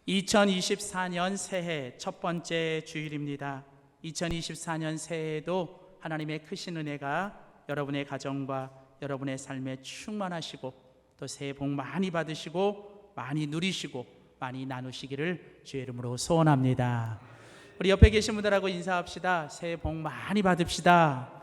2024년 새해 첫 번째 주일입니다. 2024년 새해에도 하나님의 크신 은혜가 여러분의 가정과 여러분의 삶에 충만하시고 또 새해 복 많이 받으시고 많이 누리시고 많이 나누시기를 주의 이름으로 소원합니다. 우리 옆에 계신 분들하고 인사합시다. 새해 복 많이 받읍시다.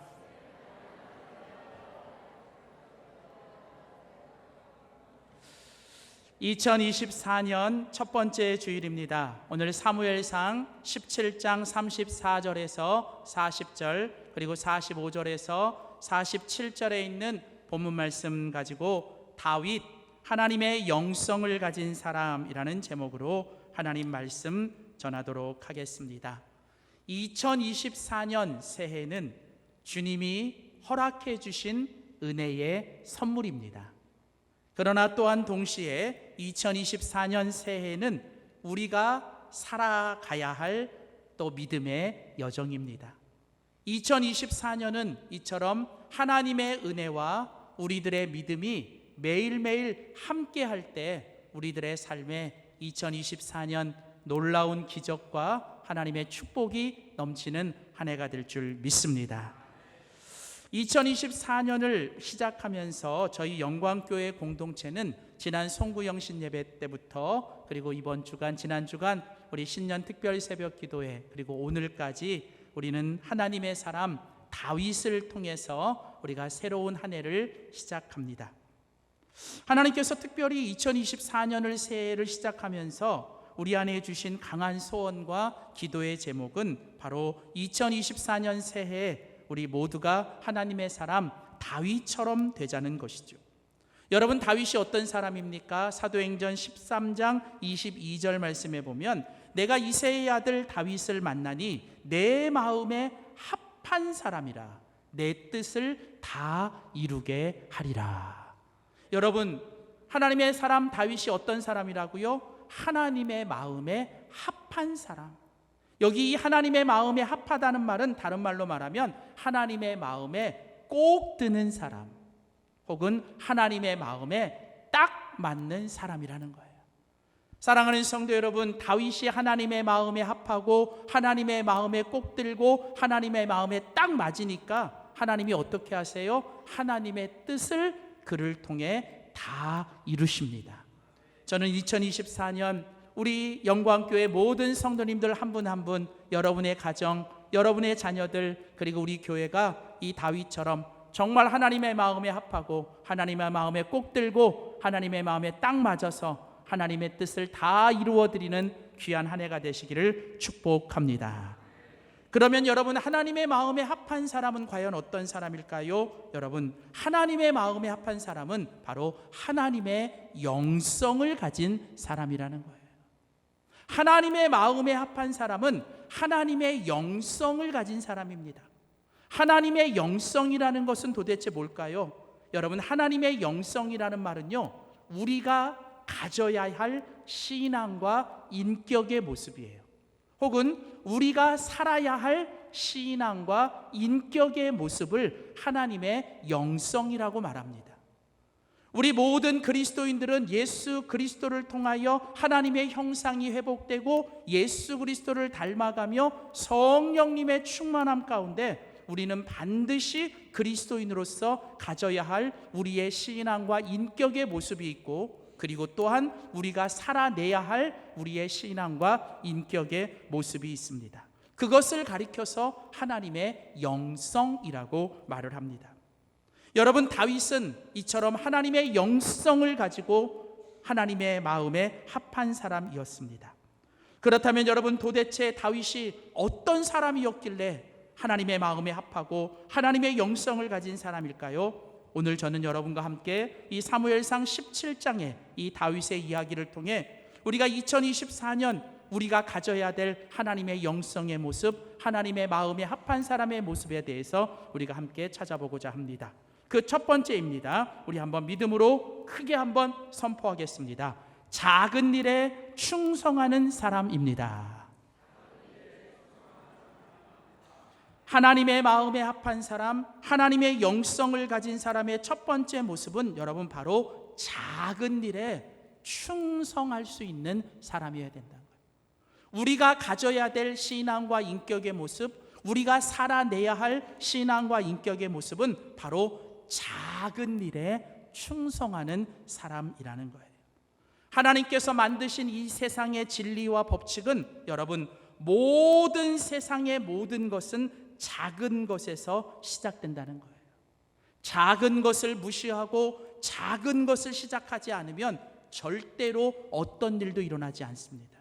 2024년 첫 번째 주일입니다. 오늘 사무엘상 17장 34절에서 40절 그리고 45절에서 47절에 있는 본문 말씀 가지고 다윗, 하나님의 영성을 가진 사람이라는 제목으로 하나님 말씀 전하도록 하겠습니다. 2024년 새해는 주님이 허락해 주신 은혜의 선물입니다. 그러나 또한 동시에 2024년 새해는 우리가 살아가야 할 또 믿음의 여정입니다. 2024년은 이처럼 하나님의 은혜와 우리들의 믿음이 매일매일 함께할 때 우리들의 삶에 2024년 놀라운 기적과 하나님의 축복이 넘치는 한 해가 될 줄 믿습니다. 2024년을 시작하면서 저희 영광교회 공동체는 지난 송구영신 예배 때부터 그리고 이번 주간 지난 주간 우리 신년 특별 새벽 기도회 그리고 오늘까지 우리는 하나님의 사람 다윗을 통해서 우리가 새로운 한 해를 시작합니다. 하나님께서 특별히 2024년을 새해를 시작하면서 우리 안에 주신 강한 소원과 기도의 제목은 바로 2024년 새해에 우리 모두가 하나님의 사람 다윗처럼 되자는 것이죠. 여러분, 다윗이 어떤 사람입니까? 사도행전 13장 22절 말씀에 보면 내가 이새의 아들 다윗을 만나니 내 마음에 합한 사람이라 내 뜻을 다 이루게 하리라. 여러분, 하나님의 사람 다윗이 어떤 사람이라고요? 하나님의 마음에 합한 사람. 여기 이 하나님의 마음에 합하다는 말은 다른 말로 말하면 하나님의 마음에 꼭 드는 사람 혹은 하나님의 마음에 딱 맞는 사람이라는 거예요. 사랑하는 성도 여러분, 다윗이 하나님의 마음에 합하고 하나님의 마음에 꼭 들고 하나님의 마음에 딱 맞으니까 하나님이 어떻게 하세요? 하나님의 뜻을 그를 통해 다 이루십니다. 저는 2024년 우리 영광교회 모든 성도님들 한 분 한 분, 여러분의 가정, 여러분의 자녀들, 그리고 우리 교회가 이 다윗처럼 정말 하나님의 마음에 합하고 하나님의 마음에 꼭 들고 하나님의 마음에 딱 맞아서 하나님의 뜻을 다 이루어드리는 귀한 한 해가 되시기를 축복합니다. 그러면 여러분, 하나님의 마음에 합한 사람은 과연 어떤 사람일까요? 여러분, 하나님의 마음에 합한 사람은 바로 하나님의 영성을 가진 사람이라는 거예요. 하나님의 마음에 합한 사람은 하나님의 영성을 가진 사람입니다. 하나님의 영성이라는 것은 도대체 뭘까요? 여러분, 하나님의 영성이라는 말은요, 우리가 가져야 할 신앙과 인격의 모습이에요. 혹은 우리가 살아야 할 신앙과 인격의 모습을 하나님의 영성이라고 말합니다. 우리 모든 그리스도인들은 예수 그리스도를 통하여 하나님의 형상이 회복되고 예수 그리스도를 닮아가며 성령님의 충만함 가운데 우리는 반드시 그리스도인으로서 가져야 할 우리의 신앙과 인격의 모습이 있고, 그리고 또한 우리가 살아내야 할 우리의 신앙과 인격의 모습이 있습니다. 그것을 가리켜서 하나님의 영성이라고 말을 합니다. 여러분, 다윗은 이처럼 하나님의 영성을 가지고 하나님의 마음에 합한 사람이었습니다. 그렇다면 여러분, 도대체 다윗이 어떤 사람이었길래 하나님의 마음에 합하고 하나님의 영성을 가진 사람일까요? 오늘 저는 여러분과 함께 이 사무엘상 17장의 이 다윗의 이야기를 통해 우리가 2024년 우리가 가져야 될 하나님의 영성의 모습, 하나님의 마음에 합한 사람의 모습에 대해서 우리가 함께 찾아보고자 합니다. 그 첫 번째입니다. 우리 한번 믿음으로 크게 한번 선포하겠습니다. 작은 일에 충성하는 사람입니다. 하나님의 마음에 합한 사람, 하나님의 영성을 가진 사람의 첫 번째 모습은 여러분 바로 작은 일에 충성할 수 있는 사람이어야 된다는 거예요. 우리가 가져야 될 신앙과 인격의 모습, 우리가 살아내야 할 신앙과 인격의 모습은 바로 작은 일에 충성하는 사람이라는 거예요. 하나님께서 만드신 이 세상의 진리와 법칙은 여러분, 모든 세상의 모든 것은 작은 것에서 시작된다는 거예요. 작은 것을 무시하고 작은 것을 시작하지 않으면 절대로 어떤 일도 일어나지 않습니다.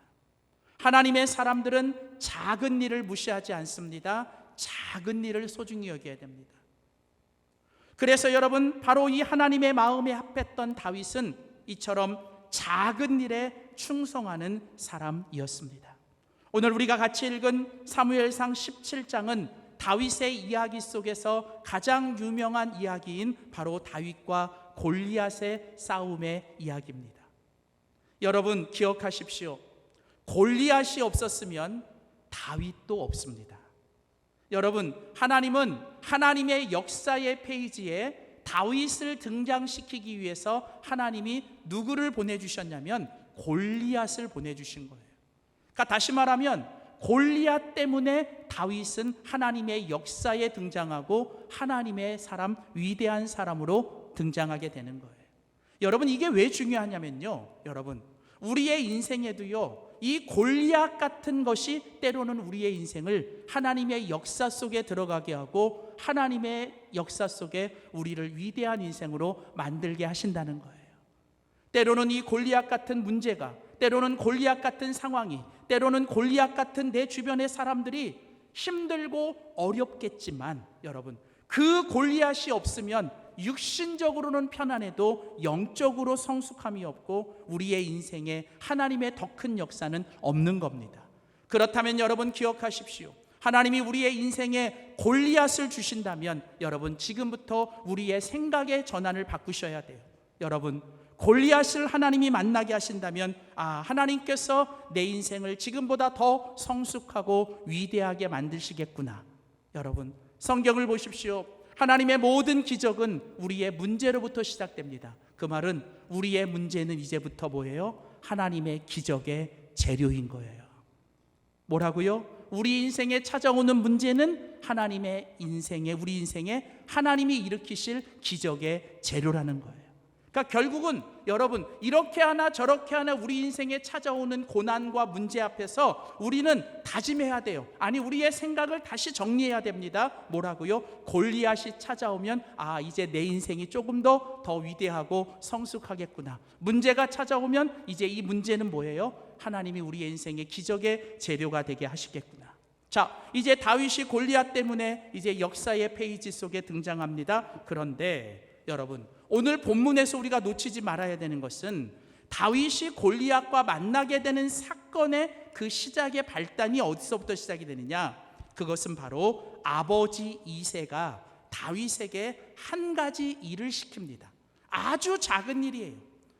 하나님의 사람들은 작은 일을 무시하지 않습니다. 작은 일을 소중히 여겨야 됩니다. 그래서 여러분, 바로 이 하나님의 마음에 합했던 다윗은 이처럼 작은 일에 충성하는 사람이었습니다. 오늘 우리가 같이 읽은 사무엘상 17장은 다윗의 이야기 속에서 가장 유명한 이야기인 바로 다윗과 골리앗의 싸움의 이야기입니다. 여러분 기억하십시오. 골리앗이 없었으면 다윗도 없습니다. 여러분, 하나님은 하나님의 역사의 페이지에 다윗을 등장시키기 위해서 하나님이 누구를 보내주셨냐면 골리앗을 보내주신 거예요. 그러니까 다시 말하면 골리앗 때문에 다윗은 하나님의 역사에 등장하고 하나님의 사람, 위대한 사람으로 등장하게 되는 거예요. 여러분, 이게 왜 중요하냐면요, 여러분, 우리의 인생에도요, 이 골리앗 같은 것이 때로는 우리의 인생을 하나님의 역사 속에 들어가게 하고 하나님의 역사 속에 우리를 위대한 인생으로 만들게 하신다는 거예요. 때로는 이 골리앗 같은 문제가, 때로는 골리앗 같은 상황이, 때로는 골리앗 같은 내 주변의 사람들이 힘들고 어렵겠지만 여러분, 그 골리앗이 없으면 육신적으로는 편안해도 영적으로 성숙함이 없고 우리의 인생에 하나님의 더 큰 역사는 없는 겁니다. 그렇다면 여러분 기억하십시오. 하나님이 우리의 인생에 골리앗을 주신다면 여러분 지금부터 우리의 생각의 전환을 바꾸셔야 돼요. 여러분, 골리앗을 하나님이 만나게 하신다면 하나님께서 내 인생을 지금보다 더 성숙하고 위대하게 만드시겠구나. 여러분, 성경을 보십시오. 하나님의 모든 기적은 우리의 문제로부터 시작됩니다. 그 말은 우리의 문제는 이제부터 뭐예요? 하나님의 기적의 재료인 거예요. 뭐라고요? 우리 인생에 찾아오는 문제는 하나님의 인생에, 우리 인생에 하나님이 일으키실 기적의 재료라는 거예요. 그러니까 결국은 여러분, 이렇게 하나 저렇게 하나 우리 인생에 찾아오는 고난과 문제 앞에서 우리는 다짐해야 돼요. 아니, 우리의 생각을 다시 정리해야 됩니다. 뭐라고요? 골리앗이 찾아오면 이제 내 인생이 조금 더 위대하고 성숙하겠구나. 문제가 찾아오면 이제 이 문제는 뭐예요? 하나님이 우리의 인생의 기적의 재료가 되게 하시겠구나. 자, 이제 다윗이 골리앗 때문에 이제 역사의 페이지 속에 등장합니다. 그런데 여러분, 오늘 본문에서 우리가 놓치지 말아야 되는 것은 다윗이 골리앗과 만나게 되는 사건의 그 시작의 발단이 어디서부터 시작이 되느냐? 그것은 바로 아버지 이새가 다윗에게 한 가지 일을 시킵니다. 아주 작은 일이에요.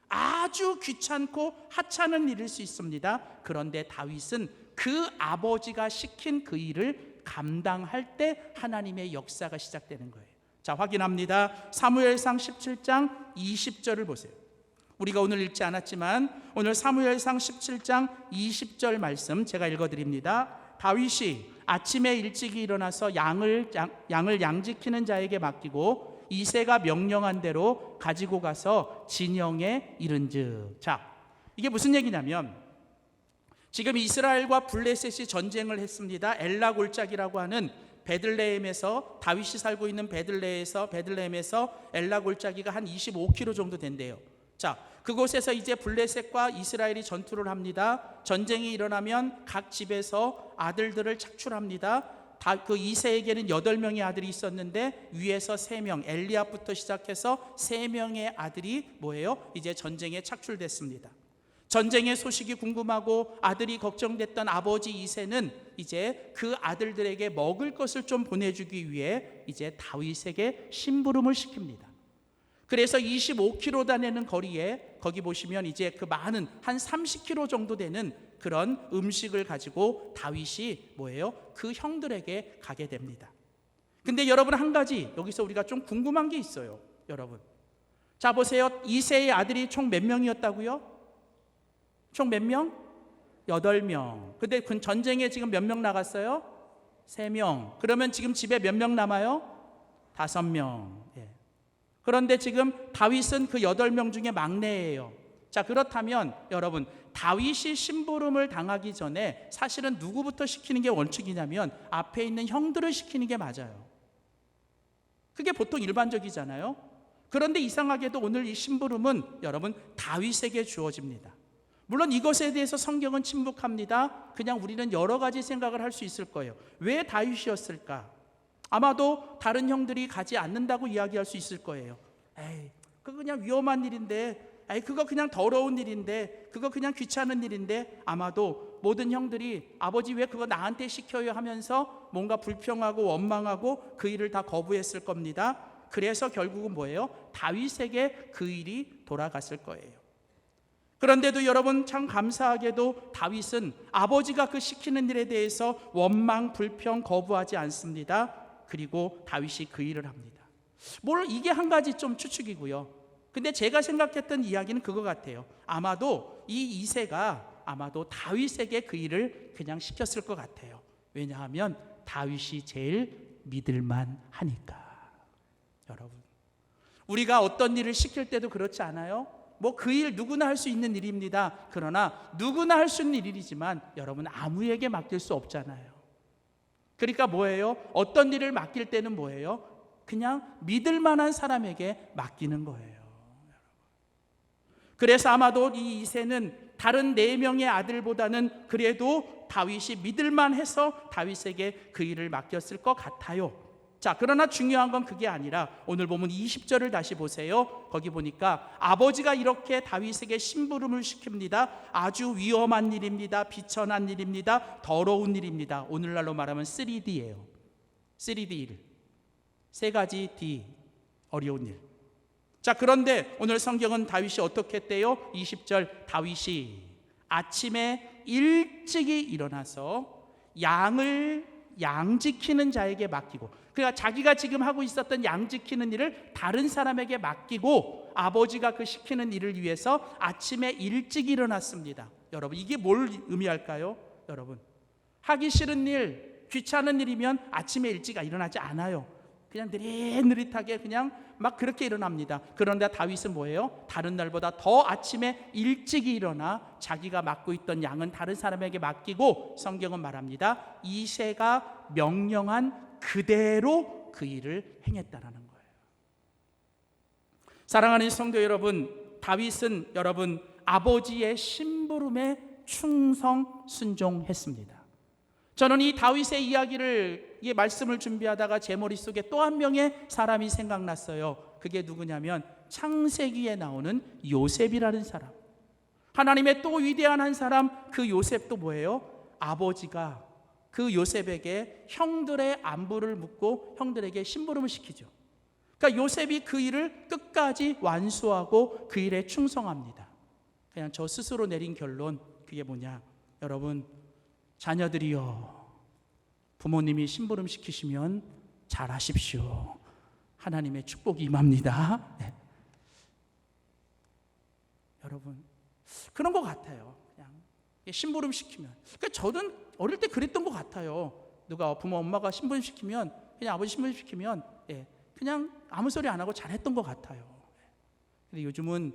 아주 귀찮고 하찮은 일일 수 있습니다. 그런데 다윗은 그 아버지가 시킨 그 일을 감당할 때 하나님의 역사가 시작되는 거예요. 자, 확인합니다. 사무엘상 17장 20절을 보세요. 우리가 오늘 읽지 않았지만 오늘 사무엘상 17장 20절 말씀 제가 읽어드립니다. 다윗이 아침에 일찍이 일어나서 양을 양지키는 자에게 맡기고 이새가 명령한 대로 가지고 가서 진영에 이른즉. 자, 이게 무슨 얘기냐면 지금 이스라엘과 블레셋이 전쟁을 했습니다. 엘라 골짜기라고 하는 베들레헴에서, 다윗이 살고 있는 베들레헴에서 엘라 골짜기가 한 25km 정도 된대요. 자, 그곳에서 이제 블레셋과 이스라엘이 전투를 합니다. 전쟁이 일어나면 각 집에서 아들들을 착출합니다. 그 이새에게는 8명의 아들이 있었는데 위에서 3명, 엘리압부터 시작해서 3명의 아들이 뭐예요? 이제 전쟁에 착출됐습니다. 전쟁의 소식이 궁금하고 아들이 걱정됐던 아버지 이새는 이제 그 아들들에게 먹을 것을 좀 보내주기 위해 이제 다윗에게 심부름을 시킵니다. 그래서 25km 다니는 거리에 거기 보시면 이제 그 많은 한 30km 정도 되는 그런 음식을 가지고 다윗이 뭐예요? 그 형들에게 가게 됩니다. 근데 여러분, 한 가지 여기서 우리가 좀 궁금한 게 있어요. 여러분, 자 보세요. 이새의 아들이 총 몇 명이었다고요? 총 몇 명? 8명. 근데 그 전쟁에 지금 몇 명 나갔어요? 3명. 그러면 지금 집에 몇 명 남아요? 5명. 예. 그런데 지금 다윗은 그 8명 중에 막내예요. 자, 그렇다면 여러분, 다윗이 심부름을 당하기 전에 사실은 누구부터 시키는 게 원칙이냐면 앞에 있는 형들을 시키는 게 맞아요. 그게 보통 일반적이잖아요. 그런데 이상하게도 오늘 이 심부름은 여러분 다윗에게 주어집니다. 물론 이것에 대해서 성경은 침묵합니다. 그냥 우리는 여러 가지 생각을 할 수 있을 거예요. 왜 다윗이었을까? 아마도 다른 형들이 가지 않는다고 이야기할 수 있을 거예요. 에이, 그거 그냥 위험한 일인데, 에이, 그거 그냥 더러운 일인데, 그거 그냥 귀찮은 일인데, 아마도 모든 형들이 아버지 왜 그거 나한테 시켜요 하면서 뭔가 불평하고 원망하고 그 일을 다 거부했을 겁니다. 그래서 결국은 뭐예요? 다윗에게 그 일이 돌아갔을 거예요. 그런데도 여러분 참 감사하게도 다윗은 아버지가 그 시키는 일에 대해서 원망, 불평, 거부하지 않습니다. 그리고 다윗이 그 일을 합니다. 물론 이게 한 가지 좀 추측이고요. 근데 제가 생각했던 이야기는 그거 같아요. 아마도 이 이새가 아마도 다윗에게 그 일을 그냥 시켰을 것 같아요. 왜냐하면 다윗이 제일 믿을만 하니까. 여러분, 우리가 어떤 일을 시킬 때도 그렇지 않아요? 뭐 그 일 누구나 할 수 있는 일입니다. 그러나 누구나 할 수 있는 일이지만 여러분 아무에게 맡길 수 없잖아요. 그러니까 뭐예요? 어떤 일을 맡길 때는 뭐예요? 그냥 믿을 만한 사람에게 맡기는 거예요. 그래서 아마도 이 이새는 다른 4명의 아들보다는 그래도 다윗이 믿을만 해서 다윗에게 그 일을 맡겼을 것 같아요. 자, 그러나 중요한 건 그게 아니라 오늘 보면 20절을 다시 보세요. 거기 보니까 아버지가 이렇게 다윗에게 심부름을 시킵니다. 아주 위험한 일입니다. 비천한 일입니다. 더러운 일입니다. 오늘날로 말하면 3D예요. 3D 일. 3가지 D. 어려운 일. 자, 그런데 오늘 성경은 다윗이 어떻게 했대요? 20절 다윗이 아침에 일찍이 일어나서 양 지키는 자에게 맡기고, 그러니까 자기가 지금 하고 있었던 양 지키는 일을 다른 사람에게 맡기고 아버지가 그 시키는 일을 위해서 아침에 일찍 일어났습니다. 여러분, 이게 뭘 의미할까요? 여러분, 하기 싫은 일, 귀찮은 일이면 아침에 일찍 일어나지 않아요. 그냥 느릿느릿하게 그냥 막 그렇게 일어납니다. 그런데 다윗은 뭐예요? 다른 날보다 더 아침에 일찍 일어나 자기가 맡고 있던 양은 다른 사람에게 맡기고, 성경은 말합니다. 이새가 명령한 그대로 그 일을 행했다라는 거예요. 사랑하는 성도 여러분, 다윗은 여러분 아버지의 심부름에 충성 순종했습니다. 저는 이 다윗의 이야기를, 이 말씀을 준비하다가 제 머릿속에 또 한 명의 사람이 생각났어요. 그게 누구냐면 창세기에 나오는 요셉이라는 사람. 하나님의 또 위대한 한 사람, 그 요셉도 뭐예요? 아버지가 그 요셉에게 형들의 안부를 묻고 형들에게 심부름을 시키죠. 그러니까 요셉이 그 일을 끝까지 완수하고 그 일에 충성합니다. 그냥 저 스스로 내린 결론, 그게 뭐냐? 여러분, 자녀들이요, 부모님이 심부름 시키시면 잘하십시오. 하나님의 축복이 임합니다. 네. 여러분, 그런 것 같아요. 그냥 심부름 시키면. 그러니까 저는 어릴 때 그랬던 것 같아요. 누가 부모 엄마가 심부름 시키면, 그냥 아버지 심부름 시키면 그냥 아무 소리 안 하고 잘했던 것 같아요. 근데 요즘은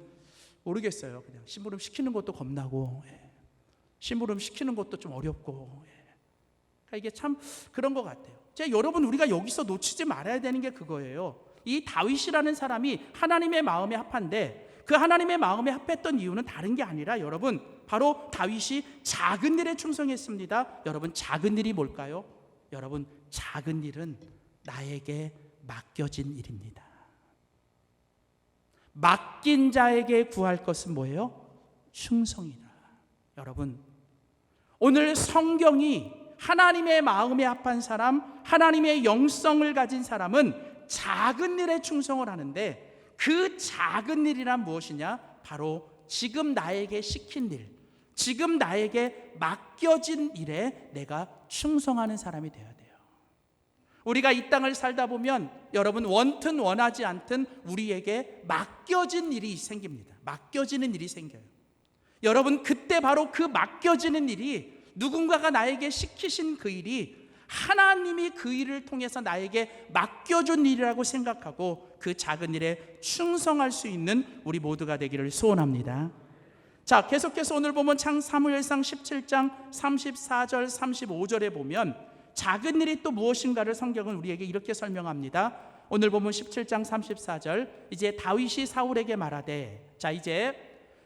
모르겠어요. 그냥 심부름 시키는 것도 겁나고, 심부름 시키는 것도 좀 어렵고, 그러니까 이게 참 그런 것 같아요. 여러분, 우리가 여기서 놓치지 말아야 되는 게 그거예요. 이 다윗이라는 사람이 하나님의 마음에 합한데, 그 하나님의 마음에 합했던 이유는 다른 게 아니라 여러분, 바로 다윗이 작은 일에 충성했습니다. 여러분, 작은 일이 뭘까요? 여러분, 작은 일은 나에게 맡겨진 일입니다. 맡긴 자에게 구할 것은 뭐예요? 충성이다. 여러분, 오늘 성경이 하나님의 마음에 합한 사람, 하나님의 영성을 가진 사람은 작은 일에 충성을 하는데, 그 작은 일이란 무엇이냐? 바로 지금 나에게 시킨 일, 지금 나에게 맡겨진 일에 내가 충성하는 사람이 되어야 돼요. 우리가 이 땅을 살다 보면 여러분, 원튼 원하지 않든 우리에게 맡겨진 일이 생깁니다. 맡겨지는 일이 생겨요. 여러분, 그때 바로 그 맡겨지는 일이, 누군가가 나에게 시키신 그 일이 하나님이 그 일을 통해서 나에게 맡겨준 일이라고 생각하고 그 작은 일에 충성할 수 있는 우리 모두가 되기를 소원합니다. 자, 계속해서 오늘 보면 사무엘상 17장 34절 35절에 보면 작은 일이 또 무엇인가를 성경은 우리에게 이렇게 설명합니다. 오늘 보면 17장 34절, 이제 다윗이 사울에게 말하되, 자, 이제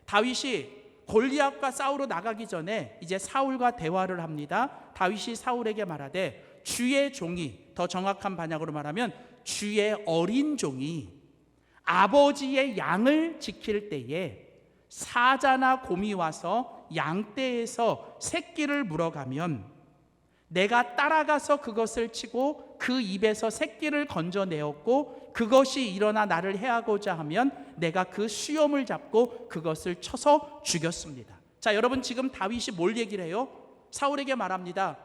다윗이 골리앗과 싸우러 나가기 전에 이제 사울과 대화를 합니다. 다윗이 사울에게 말하되, 주의 종이, 더 정확한 반역으로 말하면 주의 어린 종이 아버지의 양을 지킬 때에 사자나 곰이 와서 양떼에서 새끼를 물어가면 내가 따라가서 그것을 치고 그 입에서 새끼를 건져내었고, 그것이 일어나 나를 해하고자 하면 내가 그 수염을 잡고 그것을 쳐서 죽였습니다. 자, 여러분, 지금 다윗이 뭘 얘기를 해요? 사울에게 말합니다.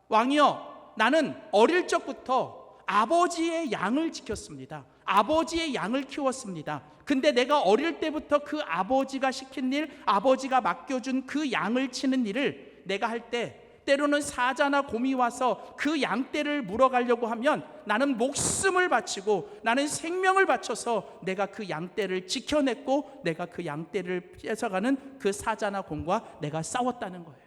왕이여, 나는 어릴 적부터 아버지의 양을 지켰습니다. 아버지의 양을 키웠습니다. 근데 내가 어릴 때부터 그 아버지가 시킨 일, 아버지가 맡겨준 그 양을 치는 일을 내가 할 때, 때로는 사자나 곰이 와서 그 양떼를 물어가려고 하면 나는 목숨을 바치고 나는 생명을 바쳐서 내가 그 양떼를 지켜냈고, 내가 그 양떼를 뺏어가는 그 사자나 곰과 내가 싸웠다는 거예요.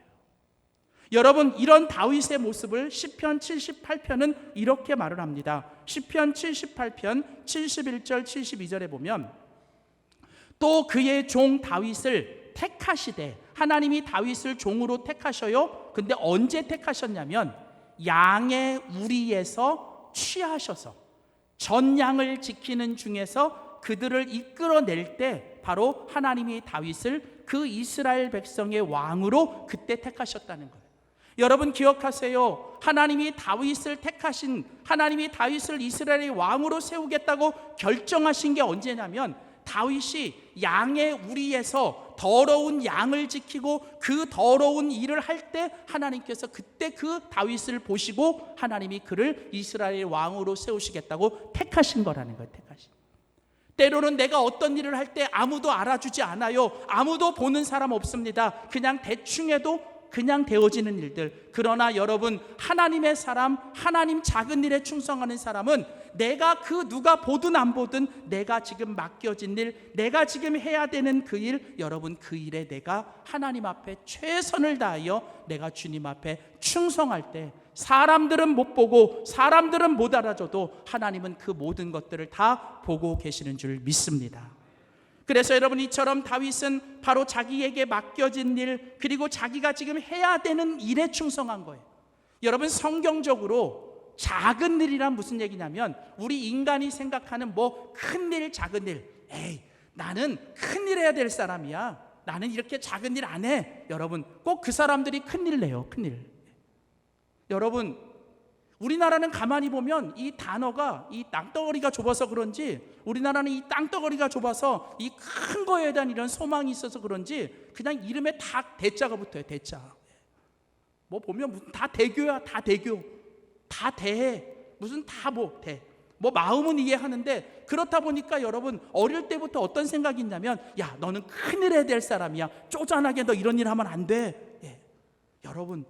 여러분, 이런 다윗의 모습을 시편 78편은 이렇게 말을 합니다. 시편 78편 71절 72절에 보면, 또 그의 종 다윗을 택하시되, 하나님이 다윗을 종으로 택하셔요. 근데 언제 택하셨냐면 양의 우리에서 취하셔서 전 양을 지키는 중에서 그들을 이끌어낼 때 바로 하나님이 다윗을 그 이스라엘 백성의 왕으로 그때 택하셨다는 거예요. 여러분, 기억하세요. 하나님이 다윗을 택하신, 하나님이 다윗을 이스라엘의 왕으로 세우겠다고 결정하신 게 언제냐면, 다윗이 양의 우리에서 더러운 양을 지키고 그 더러운 일을 할 때 하나님께서 그때 그 다윗을 보시고 하나님이 그를 이스라엘의 왕으로 세우시겠다고 택하신 거라는 거예요. 택하신. 때로는 내가 어떤 일을 할 때 아무도 알아주지 않아요. 아무도 보는 사람 없습니다. 그냥 대충 해도 그냥 되어지는 일들. 그러나 여러분, 하나님의 사람, 하나님 작은 일에 충성하는 사람은 내가 그 누가 보든 안 보든 내가 지금 맡겨진 일, 내가 지금 해야 되는 그 일, 여러분, 그 일에 내가 하나님 앞에 최선을 다하여 내가 주님 앞에 충성할 때 사람들은 못 보고 사람들은 못 알아줘도 하나님은 그 모든 것들을 다 보고 계시는 줄 믿습니다. 그래서 여러분, 이처럼 다윗은 바로 자기에게 맡겨진 일, 그리고 자기가 지금 해야 되는 일에 충성한 거예요. 여러분, 성경적으로 작은 일이란 무슨 얘기냐면, 우리 인간이 생각하는 뭐 큰 일, 작은 일, 에이, 나는 큰 일 해야 될 사람이야, 나는 이렇게 작은 일 안 해. 여러분, 꼭 그 사람들이 큰 일 내요. 큰 일. 여러분, 우리나라는 가만히 보면 이 단어가, 이 땅덩어리가 좁아서 그런지, 우리나라는 이 땅덩어리가 좁아서 이 큰 거에 대한 이런 소망이 있어서 그런지 그냥 이름에 다 대자가 붙어요. 대자. 뭐 보면 무슨 다 대교야. 다 대교. 다 대해. 무슨 다 뭐 대. 뭐 마음은 이해하는데, 그렇다 보니까 여러분, 어릴 때부터 어떤 생각이 있냐면, 야, 너는 큰일 해야 될 사람이야. 쪼잔하게 너 이런 일 하면 안 돼. 예. 여러분,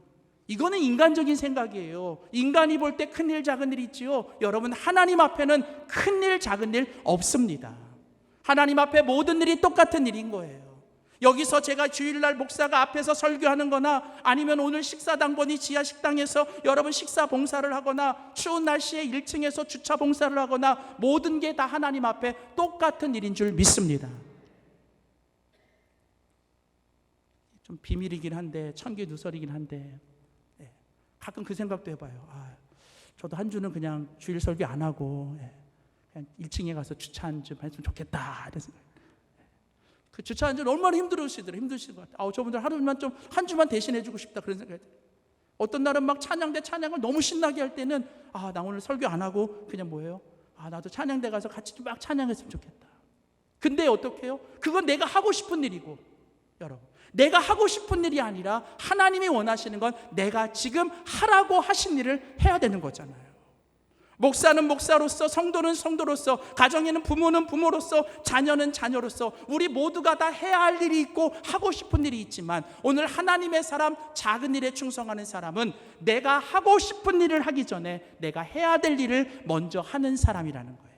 이거는 인간적인 생각이에요. 인간이 볼 때 큰일 작은 일 있지요. 여러분, 하나님 앞에는 큰일 작은 일 없습니다. 하나님 앞에 모든 일이 똑같은 일인 거예요. 여기서 제가 주일날 목사가 앞에서 설교하는 거나, 아니면 오늘 식사당번이 지하 식당에서 여러분 식사 봉사를 하거나, 추운 날씨에 1층에서 주차 봉사를 하거나, 모든 게 다 하나님 앞에 똑같은 일인 줄 믿습니다. 좀 비밀이긴 한데, 천기누설이긴 한데, 가끔 그 생각도 해봐요. 저도 한 주는 그냥 주일 설교 안 하고 그냥 1층에 가서 주차 좀 했으면 좋겠다, 이런 생각. 그 주차 한줄 얼마나 힘드실 것 같아요. 저분들 하루만 좀, 한 주만 대신해주고 싶다, 그런 생각이 들어요. 어떤 날은 막 찬양대 찬양을 너무 신나게 할 때는 나 오늘 설교 안 하고 그냥 뭐예요? 나도 찬양대 가서 같이 좀 막 찬양했으면 좋겠다. 근데 어떻게 해요? 그건 내가 하고 싶은 일이고, 여러분, 내가 하고 싶은 일이 아니라 하나님이 원하시는 건 내가 지금 하라고 하신 일을 해야 되는 거잖아요. 목사는 목사로서, 성도는 성도로서, 가정에는 부모는 부모로서, 자녀는 자녀로서 우리 모두가 다 해야 할 일이 있고 하고 싶은 일이 있지만, 오늘 하나님의 사람, 작은 일에 충성하는 사람은 내가 하고 싶은 일을 하기 전에 내가 해야 될 일을 먼저 하는 사람이라는 거예요.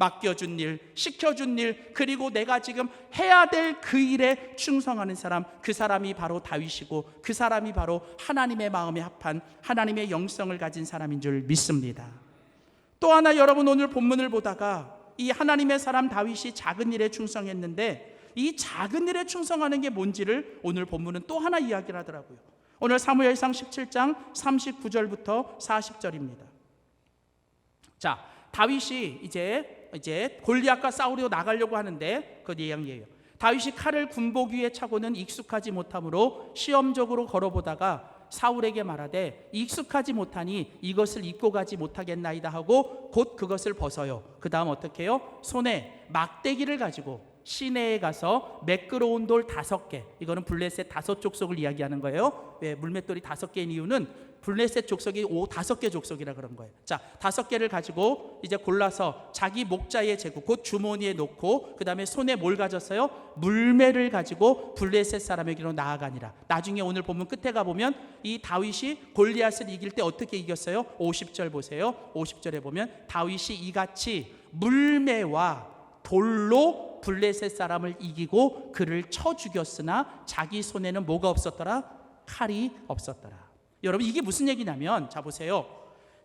맡겨준 일, 시켜준 일, 그리고 내가 지금 해야 될 그 일에 충성하는 사람, 그 사람이 바로 다윗이고, 그 사람이 바로 하나님의 마음에 합한 하나님의 영성을 가진 사람인 줄 믿습니다. 또 하나, 여러분 오늘 본문을 보다가 이 하나님의 사람 다윗이 작은 일에 충성했는데, 이 작은 일에 충성하는 게 뭔지를 오늘 본문은 또 하나 이야기를 하더라고요. 오늘 사무엘상 17장 39절부터 40절입니다. 자, 다윗이 이제 골리앗과 싸우려 나가려고 하는데 그 이야기예요. 다윗이 칼을 군복 위에 차고는 익숙하지 못하므로 시험적으로 걸어보다가 사울에게 말하되 익숙하지 못하니 이것을 입고 가지 못하겠나이다 하고 곧 그것을 벗어요. 그 다음 어떻게 해요? 손에 막대기를 가지고 시내에 가서 매끄러운 돌 5개, 이거는 블레셋 5 족속을 이야기하는 거예요. 왜 물맷돌이 5개인 이유는 블레셋 족속이 5개 족속이라 그런 거예요. 자, 5개를 가지고 이제 골라서 자기 목자의 제구, 곧 주머니에 놓고, 그 다음에 손에 뭘 가졌어요? 물매를 가지고 블레셋 사람에게로 나아가니라. 나중에 오늘 본문 끝에 가보면 이 다윗이 골리앗을 이길 때 어떻게 이겼어요? 50절 보세요. 50절에 보면 다윗이 이같이 물매와 돌로 블레셋 사람을 이기고 그를 쳐 죽였으나 자기 손에는 뭐가 없었더라? 칼이 없었더라. 여러분, 이게 무슨 얘기냐면, 자 보세요.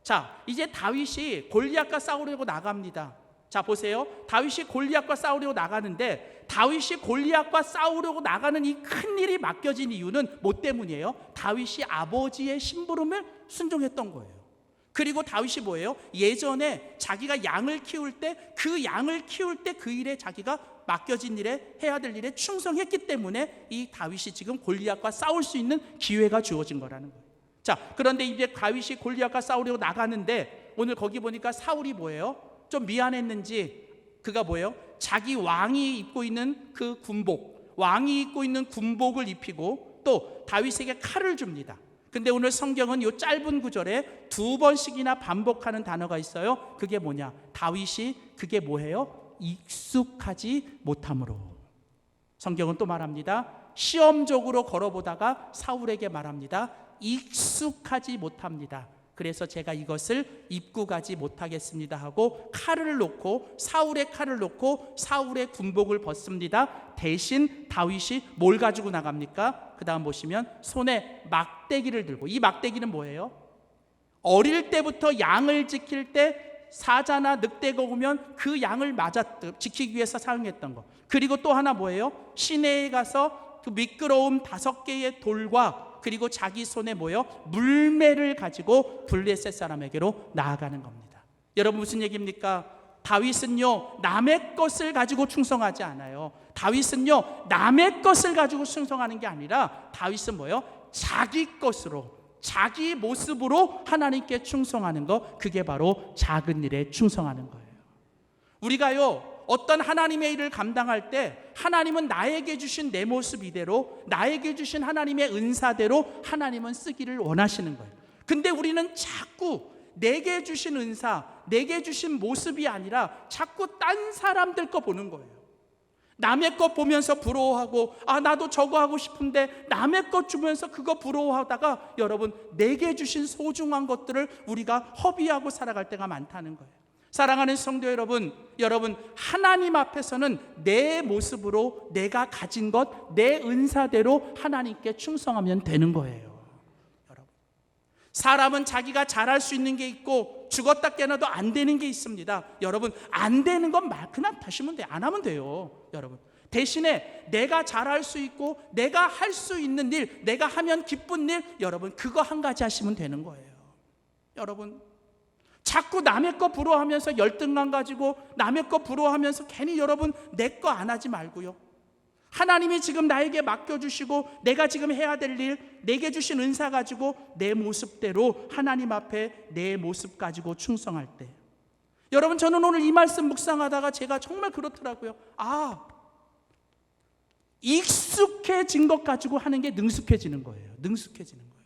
자, 이제 다윗이 골리앗과 싸우려고 나갑니다. 자 보세요. 다윗이 골리앗과 싸우려고 나가는데, 다윗이 골리앗과 싸우려고 나가는 이 큰 일이 맡겨진 이유는 뭐 때문이에요? 다윗이 아버지의 심부름을 순종했던 거예요. 그리고 다윗이 뭐예요? 예전에 자기가 양을 키울 때 그 양을 키울 때 그 일에 자기가 맡겨진 일에, 해야 될 일에 충성했기 때문에 이 다윗이 지금 골리앗과 싸울 수 있는 기회가 주어진 거라는 거예요. 자, 그런데 이제 다윗이 골리앗과 싸우려고 나가는데, 오늘 거기 보니까 사울이 뭐예요? 좀 미안했는지 그가 뭐예요? 자기 왕이 입고 있는 그 군복, 왕이 입고 있는 군복을 입히고 또 다윗에게 칼을 줍니다. 근데 오늘 성경은 이 짧은 구절에 2번씩이나 반복하는 단어가 있어요. 그게 뭐냐? 다윗이 그게 뭐예요? 익숙하지 못함으로. 성경은 또 말합니다. 시험적으로 걸어보다가 사울에게 말합니다. 익숙하지 못합니다. 그래서 제가 이것을 입고 가지 못하겠습니다 하고 칼을 놓고, 사울의 칼을 놓고 사울의 군복을 벗습니다. 대신 다윗이 뭘 가지고 나갑니까? 그 다음 보시면 손에 막대기를 들고, 이 막대기는 뭐예요? 어릴 때부터 양을 지킬 때 사자나 늑대가 오면 그 양을 지키기 위해서 사용했던 거. 그리고 또 하나 뭐예요? 시내에 가서 그 미끄러운 5개의 돌과 그리고 자기 손에 뭐예요? 물매를 가지고 블레셋 사람에게로 나아가는 겁니다. 여러분, 무슨 얘기입니까? 다윗은요, 남의 것을 가지고 충성하지 않아요. 다윗은요, 남의 것을 가지고 충성하는 게 아니라 다윗은 뭐예요? 자기 것으로, 자기 모습으로 하나님께 충성하는 거, 그게 바로 작은 일에 충성하는 거예요. 우리가요, 어떤 하나님의 일을 감당할 때 하나님은 나에게 주신 내 모습 이대로, 나에게 주신 하나님의 은사대로 하나님은 쓰기를 원하시는 거예요. 근데 우리는 자꾸 내게 주신 은사, 내게 주신 모습이 아니라 자꾸 딴 사람들 거 보는 거예요. 남의 것 보면서 부러워하고, 아 나도 저거 하고 싶은데, 남의 것 주면서 그거 부러워하다가 여러분, 내게 주신 소중한 것들을 우리가 허비하고 살아갈 때가 많다는 거예요. 사랑하는 성도 여러분, 하나님 앞에서는 내 모습으로 내가 가진 것, 내 은사대로 하나님께 충성하면 되는 거예요. 여러분, 사람은 자기가 잘할 수 있는 게 있고 죽었다 깨어나도 안 되는 게 있습니다. 여러분, 안 되는 건 그냥 다시면 돼요. 안 하면 돼요. 여러분, 대신에 내가 잘할 수 있고 내가 할 수 있는 일, 내가 하면 기쁜 일, 여러분 그거 한 가지 하시면 되는 거예요. 여러분, 자꾸 남의 거 부러워하면서 열등감 가지고 남의 거 부러워하면서 괜히 여러분 내 거 안 하지 말고요. 하나님이 지금 나에게 맡겨주시고 내가 지금 해야 될 일, 내게 주신 은사 가지고 내 모습대로 하나님 앞에 내 모습 가지고 충성할 때, 여러분 저는 오늘 이 말씀 묵상하다가 제가 정말 그렇더라고요. 익숙해진 것 가지고 하는 게 능숙해지는 거예요. 능숙해지는 거예요.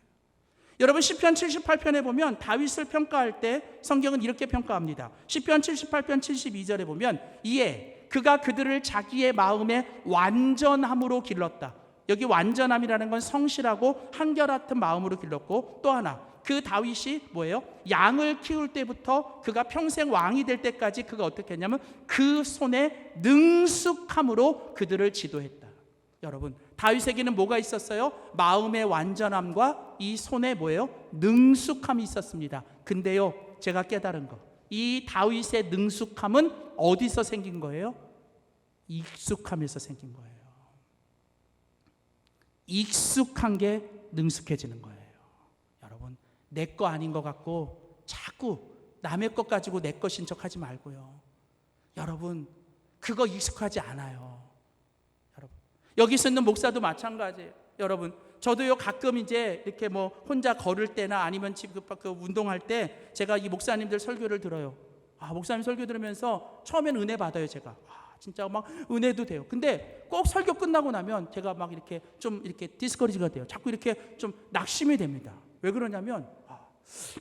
여러분 시편 78편에 보면 다윗을 평가할 때 성경은 이렇게 평가합니다. 시편 78편 72절에 보면 이에 그가 그들을 자기의 마음의 완전함으로 길렀다. 여기 완전함이라는 건 성실하고 한결같은 마음으로 길렀고, 또 하나 그 다윗이 뭐예요? 양을 키울 때부터 그가 평생 왕이 될 때까지 그가 어떻게 했냐면 그 손에 능숙함으로 그들을 지도했다. 여러분 다윗에게는 뭐가 있었어요? 마음의 완전함과 이 손에 뭐예요? 능숙함이 있었습니다. 근데요 제가 깨달은 거, 이 다윗의 능숙함은 어디서 생긴 거예요? 익숙함에서 생긴 거예요. 익숙한 게 능숙해지는 거예요. 여러분 내 거 아닌 것 같고 자꾸 남의 것 가지고 내 것인 척 하지 말고요. 여러분 그거 익숙하지 않아요. 여러분 여기서 있는 목사도 마찬가지예요. 여러분 저도요 가끔 이제 이렇게 뭐 혼자 걸을 때나 아니면 집 그 운동할 때 제가 이 목사님들 설교를 들어요. 목사님 설교 들으면서 처음엔 은혜 받아요. 제가 진짜 막 은혜도 돼요. 근데 꼭 설교 끝나고 나면 제가 막 이렇게 좀 이렇게 디스커리지가 돼요. 자꾸 이렇게 좀 낙심이 됩니다. 왜 그러냐면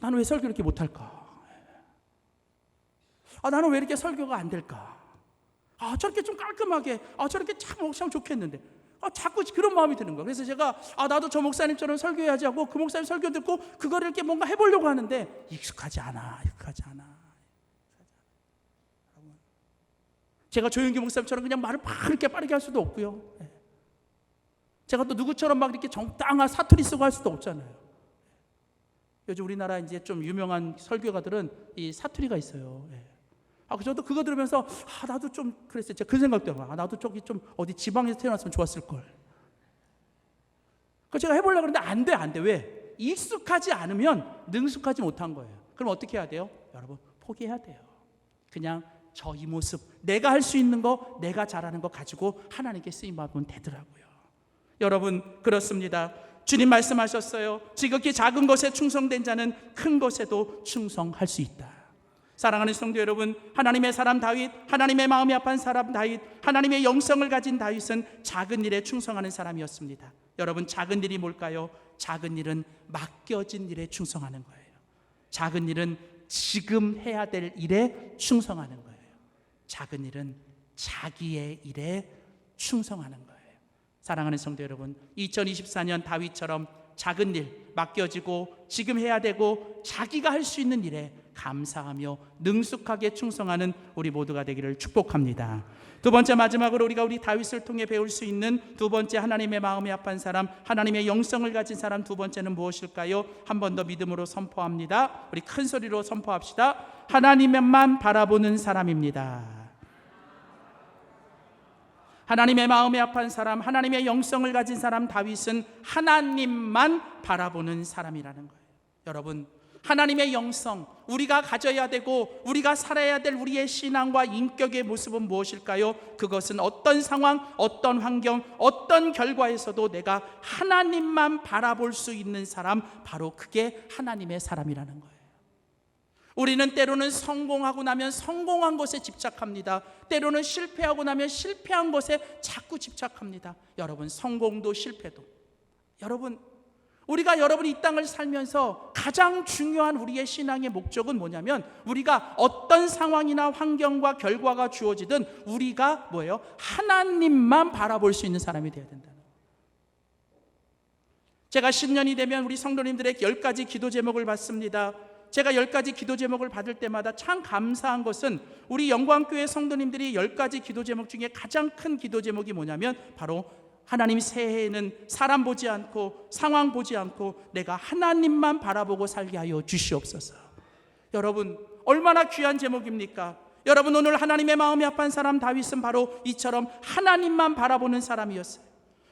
나는 왜 설교 이렇게 못할까? 나는 왜 이렇게 설교가 안 될까? 저렇게 좀 깔끔하게 저렇게 참 목사님 좋겠는데 자꾸 그런 마음이 드는 거예요. 그래서 제가 나도 저 목사님처럼 설교해야지 하고 그 목사님 설교 듣고 그거를 이렇게 뭔가 해보려고 하는데 익숙하지 않아. 제가 조영기 목사님처럼 그냥 말을 막 이렇게 빠르게 할 수도 없고요. 제가 또 누구처럼 막 이렇게 정당한 사투리 쓰고 할 수도 없잖아요. 요즘 우리나라 이제 좀 유명한 설교가들은 이 사투리가 있어요. 저도 그거 들으면서 나도 좀 그랬어요. 제가 그 생각도 해요. 나도 저기 좀 어디 지방에서 태어났으면 좋았을 걸. 그 제가 해보려고 그러는데 안 돼. 왜? 익숙하지 않으면 능숙하지 못한 거예요. 그럼 어떻게 해야 돼요? 여러분 포기해야 돼요. 그냥 이 모습, 내가 할 수 있는 거, 내가 잘하는 거 가지고 하나님께 쓰임받으면 되더라고요. 여러분 그렇습니다. 주님 말씀하셨어요. 지극히 작은 것에 충성된 자는 큰 것에도 충성할 수 있다. 사랑하는 성도 여러분, 하나님의 사람 다윗, 하나님의 마음이 아픈 사람 다윗, 하나님의 영성을 가진 다윗은 작은 일에 충성하는 사람이었습니다. 여러분 작은 일이 뭘까요? 작은 일은 맡겨진 일에 충성하는 거예요. 작은 일은 지금 해야 될 일에 충성하는 거예요. 작은 일은 자기의 일에 충성하는 거예요. 사랑하는 성도 여러분, 2024년 다윗처럼 작은 일 맡겨지고 지금 해야 되고 자기가 할 수 있는 일에 감사하며 능숙하게 충성하는 우리 모두가 되기를 축복합니다. 두 번째, 마지막으로 우리 다윗을 통해 배울 수 있는 두 번째 하나님의 마음이 아픈 사람, 하나님의 영성을 가진 사람 두 번째는 무엇일까요? 한 번 더 믿음으로 선포합니다. 우리 큰 소리로 선포합시다. 하나님만 바라보는 사람입니다. 하나님의 마음이 아픈 사람, 하나님의 영성을 가진 사람 다윗은 하나님만 바라보는 사람이라는 거예요. 여러분 하나님의 영성, 우리가 가져야 되고 우리가 살아야 될 우리의 신앙과 인격의 모습은 무엇일까요? 그것은 어떤 상황, 어떤 환경, 어떤 결과에서도 내가 하나님만 바라볼 수 있는 사람, 바로 그게 하나님의 사람이라는 거예요. 우리는 때로는 성공하고 나면 성공한 것에 집착합니다. 때로는 실패하고 나면 실패한 것에 자꾸 집착합니다. 여러분 성공도 실패도, 여러분이 이 땅을 살면서 가장 중요한 우리의 신앙의 목적은 뭐냐면 우리가 어떤 상황이나 환경과 결과가 주어지든 우리가 뭐예요? 하나님만 바라볼 수 있는 사람이 되어야 된다는 거예요. 제가 10년이 되면 우리 성도님들에게 10가지 기도 제목을 받습니다. 제가 10가지 기도 제목을 받을 때마다 참 감사한 것은 우리 영광교회 성도님들이 10가지 기도 제목 중에 가장 큰 기도 제목이 뭐냐면 바로 하나님 새해에는 사람 보지 않고 상황 보지 않고 내가 하나님만 바라보고 살게 하여 주시옵소서. 여러분 얼마나 귀한 제목입니까? 여러분 오늘 하나님의 마음이 아픈 사람 다윗은 바로 이처럼 하나님만 바라보는 사람이었어요.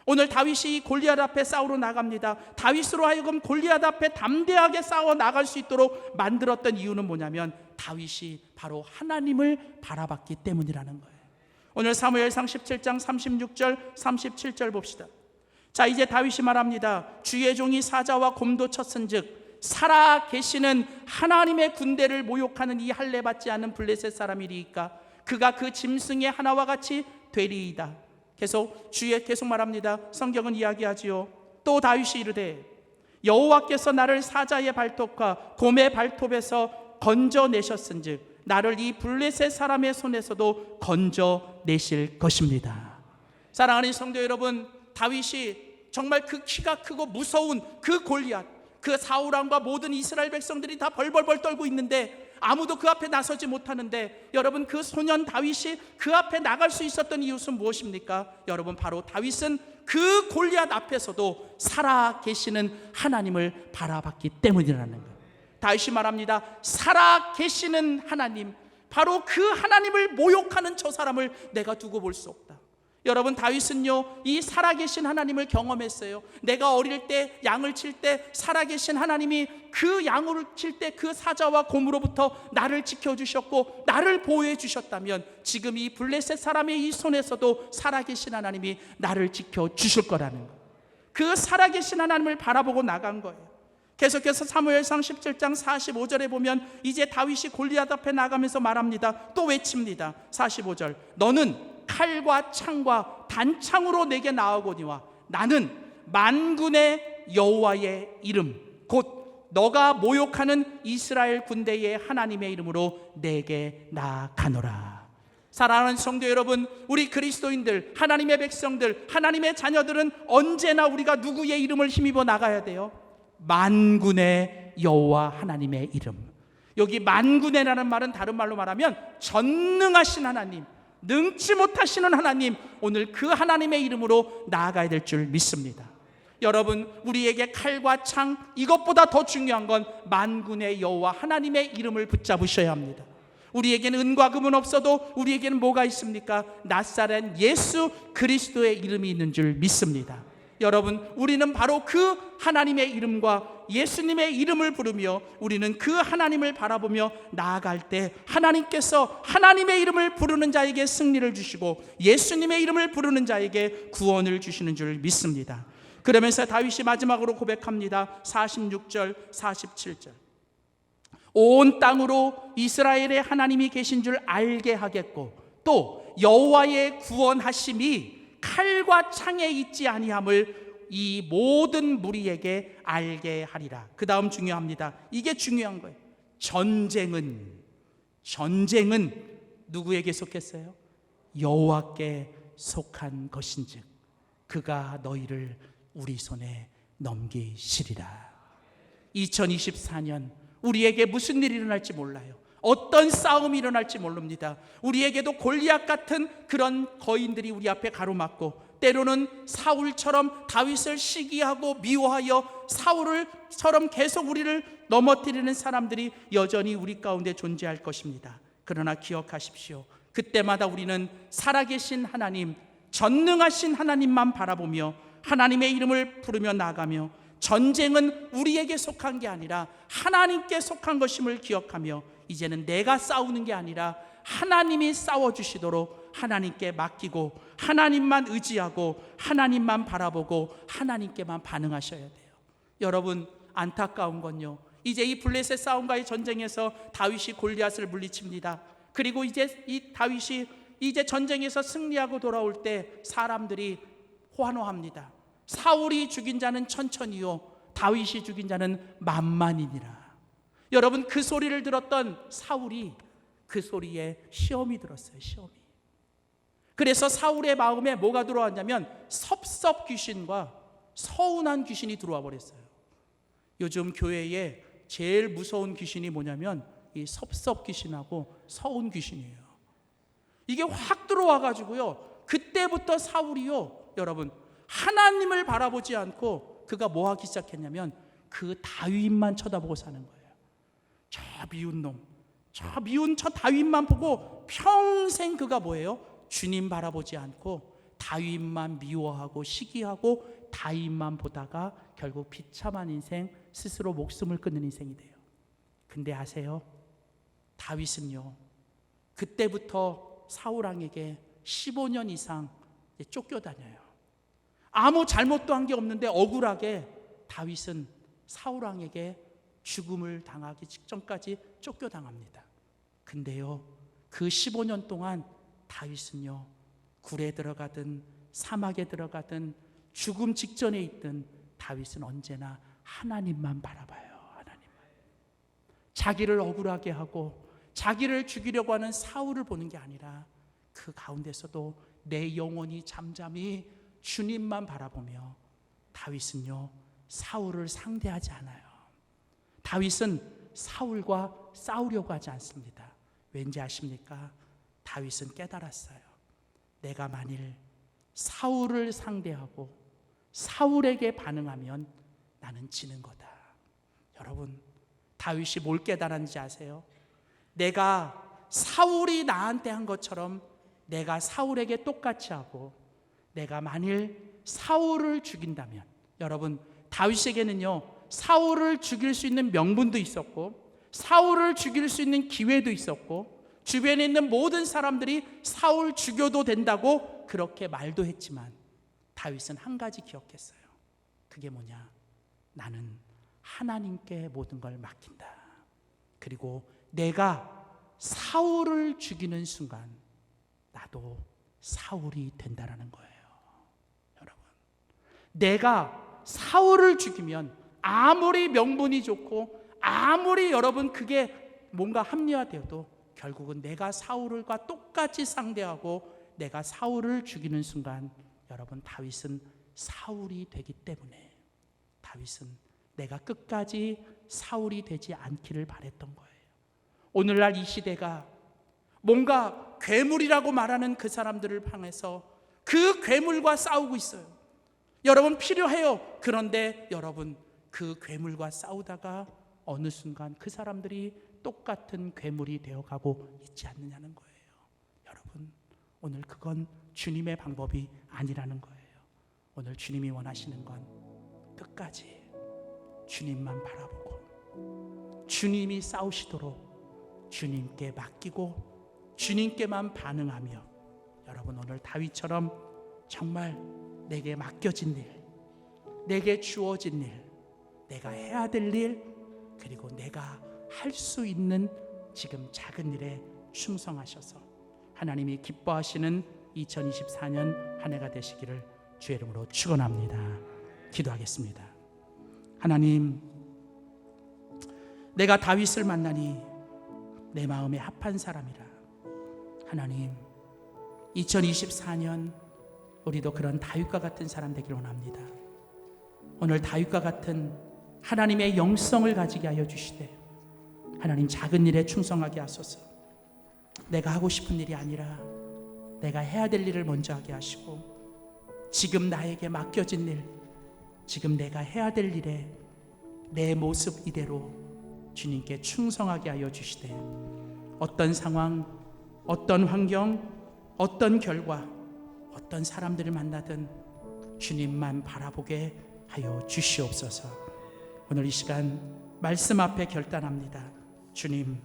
오늘 다윗이 골리앗 앞에 싸우러 나갑니다. 다윗으로 하여금 골리앗 앞에 담대하게 싸워 나갈 수 있도록 만들었던 이유는 뭐냐면 다윗이 바로 하나님을 바라봤기 때문이라는 거예요. 오늘 사무엘상 17장 36절 37절 봅시다. 자 이제 다윗이 말합니다. 주의 종이 사자와 곰도 쳤은즉 살아 계시는 하나님의 군대를 모욕하는 이 할례 받지 않는 블레셋 사람이리이까 그가 그 짐승의 하나와 같이 되리이다. 계속 말합니다. 성경은 이야기하지요. 또 다윗이 이르되 여호와께서 나를 사자의 발톱과 곰의 발톱에서 건져내셨은즉 나를 이 블레셋 사람의 손에서도 건져내실 것입니다. 사랑하는 성도 여러분, 다윗이 정말 그 키가 크고 무서운 그 골리앗, 그 사울왕과 모든 이스라엘 백성들이 다 벌벌벌 떨고 있는데 아무도 그 앞에 나서지 못하는데, 여러분, 그 소년 다윗이 그 앞에 나갈 수 있었던 이유는 무엇입니까? 여러분, 바로 다윗은 그 골리앗 앞에서도 살아계시는 하나님을 바라봤기 때문이라는 거예요. 다윗이 말합니다. 살아계시는 하나님, 바로 그 하나님을 모욕하는 저 사람을 내가 두고 볼 수 없다. 여러분, 다윗은요, 이 살아계신 하나님을 경험했어요. 내가 어릴 때 양을 칠 때 살아계신 하나님이 그 양을 칠 때 그 사자와 곰으로부터 나를 지켜주셨고 나를 보호해 주셨다면 지금 이 블레셋 사람의 이 손에서도 살아계신 하나님이 나를 지켜주실 거라는 거예요. 그 살아계신 하나님을 바라보고 나간 거예요. 계속해서 사무엘상 17장 45절에 보면 이제 다윗이 골리앗 앞에 나가면서 말합니다. 또 외칩니다. 45절, 너는 칼과 창과 단창으로 내게 나아오거니와 나는 만군의 여호와의 이름 곧 너가 모욕하는 이스라엘 군대의 하나님의 이름으로 내게 나아가노라. 사랑하는 성도 여러분, 우리 그리스도인들, 하나님의 백성들, 하나님의 자녀들은 언제나 우리가 누구의 이름을 힘입어 나가야 돼요? 만군의 여호와 하나님의 이름. 여기 만군의라는 말은 다른 말로 말하면 전능하신 하나님, 능치 못하시는 하나님, 오늘 그 하나님의 이름으로 나아가야 될 줄 믿습니다. 여러분, 우리에게 칼과 창, 이것보다 더 중요한 건 만군의 여호와 하나님의 이름을 붙잡으셔야 합니다. 우리에게는 은과 금은 없어도 우리에게는 뭐가 있습니까? 나사렛 예수 그리스도의 이름이 있는 줄 믿습니다. 여러분, 우리는 바로 그 하나님의 이름과 예수님의 이름을 부르며 우리는 그 하나님을 바라보며 나아갈 때 하나님께서 하나님의 이름을 부르는 자에게 승리를 주시고 예수님의 이름을 부르는 자에게 구원을 주시는 줄 믿습니다. 그러면서 다윗이 마지막으로 고백합니다. 46절 47절, 온 땅으로 이스라엘의 하나님이 계신 줄 알게 하겠고 또 여호와의 구원하심이 칼과 창에 있지 아니함을 이 모든 무리에게 알게 하리라. 그 다음 중요합니다. 이게 중요한 거예요. 전쟁은 누구에게 속했어요? 여호와께 속한 것인즉 그가 너희를 우리 손에 넘기시리라. 2024년 우리에게 무슨 일이 일어날지 몰라요. 어떤 싸움이 일어날지 모릅니다. 우리에게도 골리앗 같은 그런 거인들이 우리 앞에 가로막고, 때로는 사울처럼 다윗을 시기하고 미워하여 사울처럼 계속 우리를 넘어뜨리는 사람들이 여전히 우리 가운데 존재할 것입니다. 그러나 기억하십시오. 그때마다 우리는 살아계신 하나님, 전능하신 하나님만 바라보며 하나님의 이름을 부르며 나아가며, 전쟁은 우리에게 속한 게 아니라 하나님께 속한 것임을 기억하며, 이제는 내가 싸우는 게 아니라 하나님이 싸워주시도록 하나님께 맡기고 하나님만 의지하고 하나님만 바라보고 하나님께만 반응하셔야 돼요. 여러분, 안타까운 건요, 이제 이 블레셋 싸움과의 전쟁에서 다윗이 골리앗을 물리칩니다. 그리고 이제 이 다윗이 이제 전쟁에서 승리하고 돌아올 때 사람들이 환호합니다. 사울이 죽인 자는 천천히요, 다윗이 죽인 자는 만만이니라. 여러분, 그 소리를 들었던 사울이 그 소리에 시험이 들었어요. 시험이. 그래서 사울의 마음에 뭐가 들어왔냐면 섭섭 귀신과 서운한 귀신이 들어와 버렸어요. 요즘 교회에 제일 무서운 귀신이 뭐냐면 이 섭섭 귀신하고 서운 귀신이에요. 이게 확 들어와 가지고요, 그때부터 사울이요, 여러분, 하나님을 바라보지 않고 그가 뭐 하기 시작했냐면 그 다윗만 쳐다보고 사는 거예요. 저 미운 놈, 저 미운 저 다윗만 보고 평생 그가 뭐예요? 주님 바라보지 않고 다윗만 미워하고 시기하고 다윗만 보다가 결국 비참한 인생, 스스로 목숨을 끊는 인생이 돼요. 근데 아세요? 다윗은요, 그때부터 사울왕에게 15년 이상 쫓겨다녀요. 아무 잘못도 한 게 없는데 억울하게 다윗은 사울왕에게 죽음을 당하기 직전까지 쫓겨당합니다. 근데요, 그 15년 동안 다윗은요, 굴에 들어가든 사막에 들어가든 죽음 직전에 있든 다윗은 언제나 하나님만 바라봐요. 하나님만. 자기를 억울하게 하고 자기를 죽이려고 하는 사울을 보는 게 아니라 그 가운데서도 내 영혼이 잠잠히 주님만 바라보며, 다윗은요 사울을 상대하지 않아요. 다윗은 사울과 싸우려고 하지 않습니다. 왠지 아십니까? 다윗은 깨달았어요. 내가 만일 사울을 상대하고 사울에게 반응하면 나는 지는 거다. 여러분, 다윗이 뭘 깨달았는지 아세요? 내가 사울이 나한테 한 것처럼 내가 사울에게 똑같이 하고 내가 만일 사울을 죽인다면, 여러분, 다윗에게는요 사울을 죽일 수 있는 명분도 있었고 사울을 죽일 수 있는 기회도 있었고 주변에 있는 모든 사람들이 사울 죽여도 된다고 그렇게 말도 했지만 다윗은 한 가지 기억했어요. 그게 뭐냐? 나는 하나님께 모든 걸 맡긴다. 그리고 내가 사울을 죽이는 순간 나도 사울이 된다라는 거예요. 여러분, 내가 사울을 죽이면 아무리 명분이 좋고 아무리 여러분 그게 뭔가 합리화되어도 결국은 내가 사울과 똑같이 상대하고 내가 사울을 죽이는 순간, 여러분, 다윗은 사울이 되기 때문에 다윗은 내가 끝까지 사울이 되지 않기를 바랬던 거예요. 오늘날 이 시대가 뭔가 괴물이라고 말하는 그 사람들을 향해서 그 괴물과 싸우고 있어요. 여러분, 필요해요. 그런데 여러분, 그 괴물과 싸우다가 어느 순간 그 사람들이 똑같은 괴물이 되어가고 있지 않느냐는 거예요. 여러분, 오늘 그건 주님의 방법이 아니라는 거예요. 오늘 주님이 원하시는 건 끝까지 주님만 바라보고 주님이 싸우시도록 주님께 맡기고 주님께만 반응하며, 여러분, 오늘 다윗처럼 정말 내게 맡겨진 일, 내게 주어진 일, 내가 해야 될 일, 그리고 내가 할 수 있는 지금 작은 일에 충성하셔서 하나님이 기뻐하시는 2024년 한 해가 되시기를 주의 이름으로 축원합니다. 기도하겠습니다. 하나님, 내가 다윗을 만나니 내 마음에 합한 사람이라. 하나님, 2024년 우리도 그런 다윗과 같은 사람 되기를 원합니다. 오늘 다윗과 같은 하나님의 영성을 가지게 하여 주시되 하나님, 작은 일에 충성하게 하소서. 내가 하고 싶은 일이 아니라 내가 해야 될 일을 먼저 하게 하시고 지금 나에게 맡겨진 일, 지금 내가 해야 될 일에 내 모습 이대로 주님께 충성하게 하여 주시되 어떤 상황, 어떤 환경, 어떤 결과, 어떤 사람들을 만나든 주님만 바라보게 하여 주시옵소서. 오늘 이 시간 말씀 앞에 결단합니다. 주님,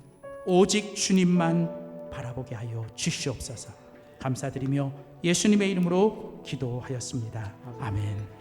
오직 주님만 바라보게 하여 주시옵소서. 감사드리며 예수님의 이름으로 기도하였습니다. 아멘.